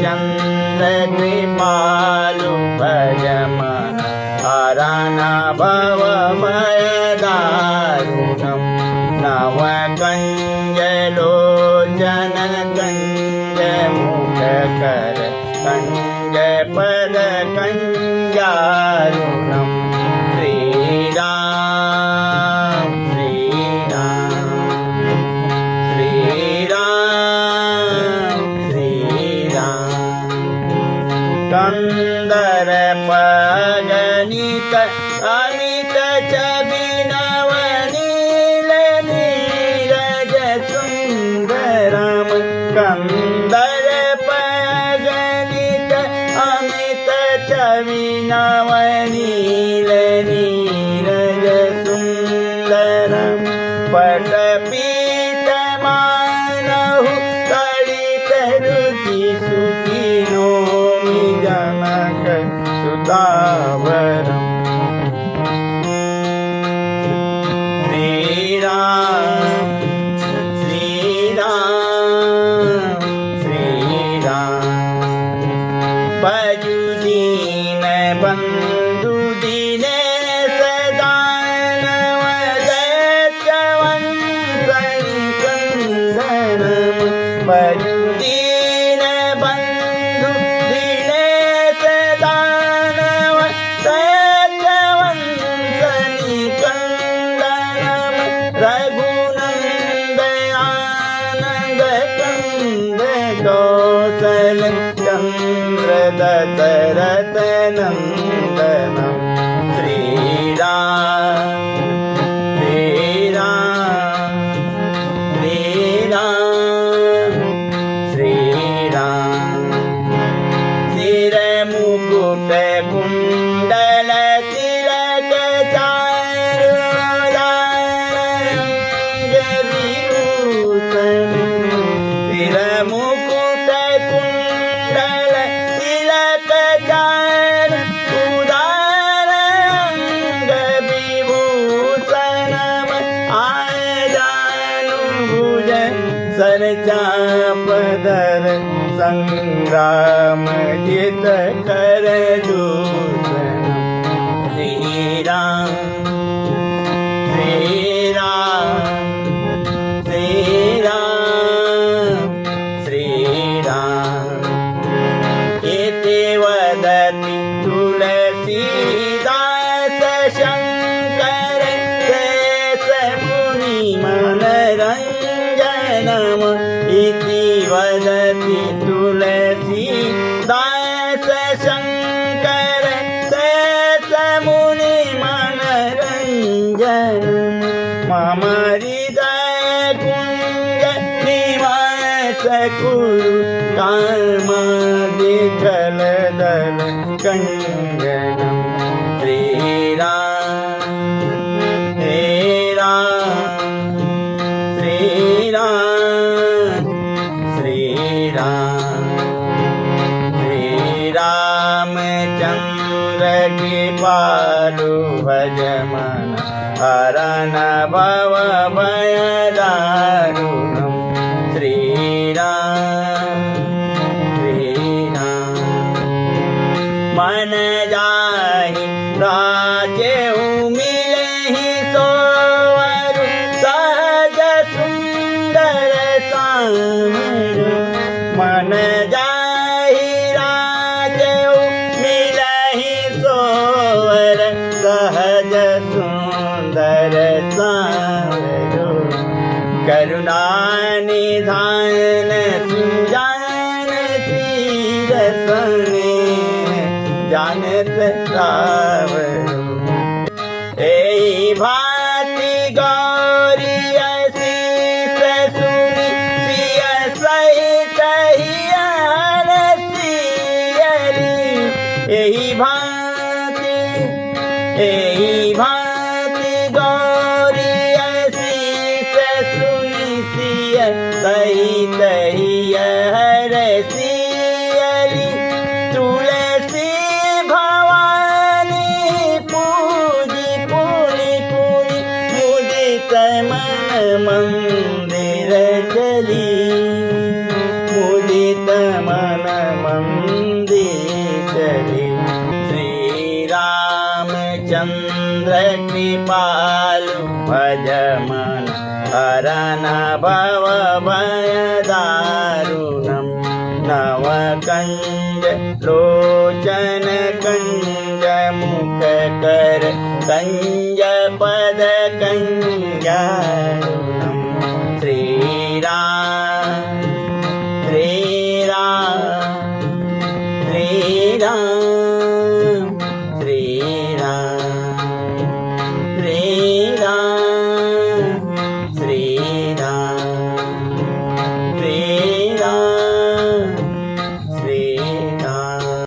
रामचंद्र कृपालु भज मन हरण भव भय दारुणम् नव कंज लोचन कंज मुख कर कंज पद कंजारुणम् श्रीराम श्रीराम श्रीराम श्रीराम कंदर पगनित अमित छबिनवनील नीरज सुंदरम कंदर पगनित अमित छबिनवनील नीरज सुंदरम पटपीतमानहु कलित रुचि सुखिनो जनक सुदावरम् श्रीराम श्रीराम श्रीराम भजु दीन बंधु दीनेश दानव दैत्यवंशं कंदनम् भजु दीन बंधु दीनेश दानव दैत्यवंशनि कंदनम् रघुनंदयानंद कंद कौशल चंद्र दशरथ नंदनम् श्रीराम श्रीराम श्रीराम श्रीराम शिर मुकुट कुंडल तिलक चारुदारंग विभूषण शिर मुकुट कुंडल तिलक चारुदारंग विभूषणम् आजानुभुज सरचापधर संग्राम जित कर दूषण श्रीराम श्रीराम श्रीराम श्रीराम इति वदति तुलसीदास शंकर देश मुनि मनरंजनम् इति वदति तुलसीदास शंकर देश मुनि मनरंजनम् मम हृदय कुंज निवास कुरु कामादि कलदल कंजनम् श्रीराम श्रीराम श्रीराम श्रीरामचंद्र कृपालु भज मन हरण भव भय दारुणम् श्रीराम श्रीराम मन जाहि राजे मिलहि सोवरु सहज सुंदर सामर मन जाहि राजे मिलहि सोवर सहज सुंदर सामर करुणा निधान सुजान तीर सने जानत रावण एहि भांति गौरी असीस सुनि सिय सहित हियर सियरी एहि भांति गौरी असीस सुनि सिय सहित हियर सियरी तुलसी भवानी पूजी पुनि पुनि मुदित मन मंदिर चली मुदित मन मन मंदिचले श्रीरामचंद्र कृपालु भज मन हरन भव भय दारुणम् नवकंज लोचन कंज मुख कर कंज पद कंज